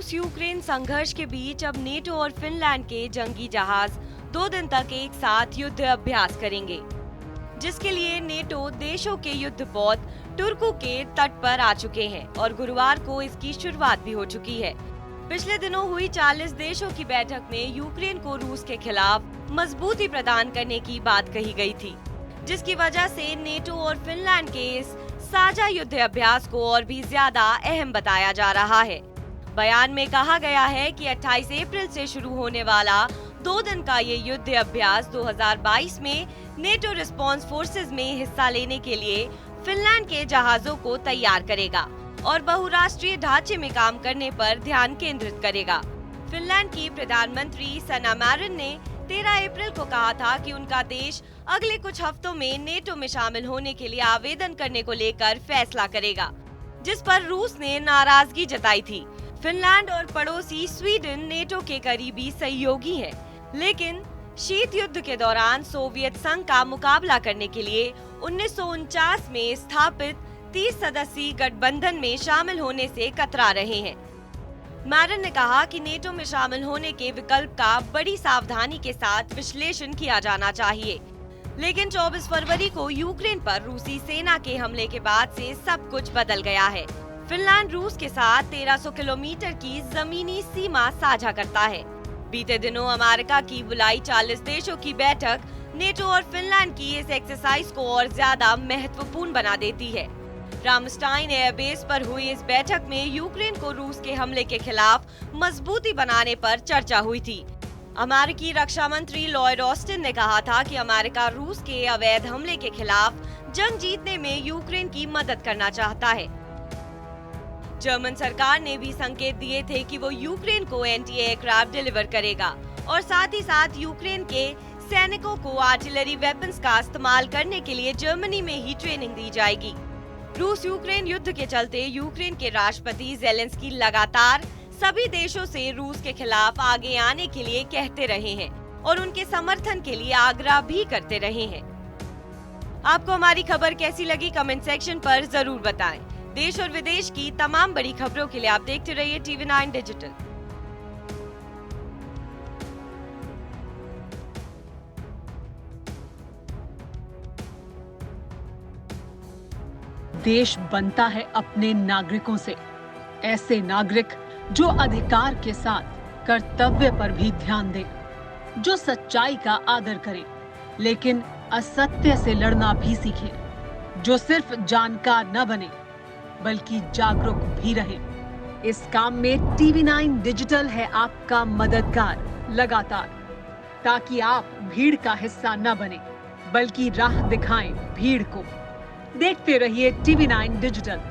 रूस यूक्रेन संघर्ष के बीच अब नेटो और फिनलैंड के जंगी जहाज 2 दिन तक एक साथ युद्ध अभ्यास करेंगे, जिसके लिए नेटो देशों के युद्धपोत तुर्कू के तट पर आ चुके हैं और गुरुवार को इसकी शुरुआत भी हो चुकी है। पिछले दिनों हुई 40 देशों की बैठक में यूक्रेन को रूस के खिलाफ मजबूती प्रदान करने की बात कही गई थी, जिसकी वजह से नेटो और फिनलैंड के इस साझा युद्ध अभ्यास को और भी ज्यादा अहम बताया जा रहा है। बयान में कहा गया है कि 28 अप्रैल से शुरू होने वाला 2 दिन का ये युद्ध अभ्यास 2022 में नेटो रिस्पांस फोर्सेस में हिस्सा लेने के लिए फिनलैंड के जहाजों को तैयार करेगा और बहुराष्ट्रीय ढांचे में काम करने पर ध्यान केंद्रित करेगा। फिनलैंड की प्रधानमंत्री सना मैरिन ने 13 अप्रैल को कहा था कि उनका देश अगले कुछ हफ्तों में नेटो में शामिल होने के लिए आवेदन करने को लेकर फैसला करेगा, जिस पर रूस ने नाराजगी जताई थी। फिनलैंड और पड़ोसी स्वीडन नेटो के करीबी सहयोगी हैं, लेकिन शीत युद्ध के दौरान सोवियत संघ का मुकाबला करने के लिए 1949 में स्थापित 30 सदस्यीय गठबंधन में शामिल होने से कतरा रहे हैं। मैरिन ने कहा कि नेटो में शामिल होने के विकल्प का बड़ी सावधानी के साथ विश्लेषण किया जाना चाहिए, लेकिन 24 फरवरी को यूक्रेन पर रूसी सेना के हमले के बाद से सब कुछ बदल गया है। फिनलैंड रूस के साथ 1300 किलोमीटर की जमीनी सीमा साझा करता है। बीते दिनों अमेरिका की बुलाई 40 देशों की बैठक नेटो और फिनलैंड की इस एक्सरसाइज को और ज्यादा महत्वपूर्ण बना देती है। रामस्टाइन एयरबेस पर हुई इस बैठक में यूक्रेन को रूस के हमले के खिलाफ मजबूती बनाने पर चर्चा हुई थी। अमेरिकी रक्षा मंत्री लॉयड ऑस्टिन ने कहा था कि अमेरिका रूस के अवैध हमले के खिलाफ जंग जीतने में यूक्रेन की मदद करना चाहता है। जर्मन सरकार ने भी संकेत दिए थे कि वो यूक्रेन को एंटी एयरक्राफ्ट डिलीवर करेगा और साथ ही साथ यूक्रेन के सैनिकों को आर्टिलरी वेपन्स का इस्तेमाल करने के लिए जर्मनी में ही ट्रेनिंग दी जाएगी। रूस यूक्रेन युद्ध के चलते यूक्रेन के राष्ट्रपति ज़ेलेंस्की लगातार सभी देशों से रूस के खिलाफ आगे आने के लिए कहते रहे हैं और उनके समर्थन के लिए आग्रह भी करते रहे हैं। आपको हमारी खबर कैसी लगी कमेंट सेक्शन पर जरूर बताएं। देश और विदेश की तमाम बड़ी खबरों के लिए आप देखते रहिए TV9 डिजिटल। देश बनता है अपने नागरिकों से, ऐसे नागरिक जो अधिकार के साथ कर्तव्य पर भी ध्यान दें, जो सच्चाई का आदर करें लेकिन असत्य से लड़ना भी सीखें, जो सिर्फ जानकार न बने बल्कि जागरूक भी रहें। इस काम में TV9 डिजिटल है आपका मददगार लगातार, ताकि आप भीड़ का हिस्सा न बने बल्कि राह दिखाएं भीड़ को। देखते रहिए TV9 डिजिटल।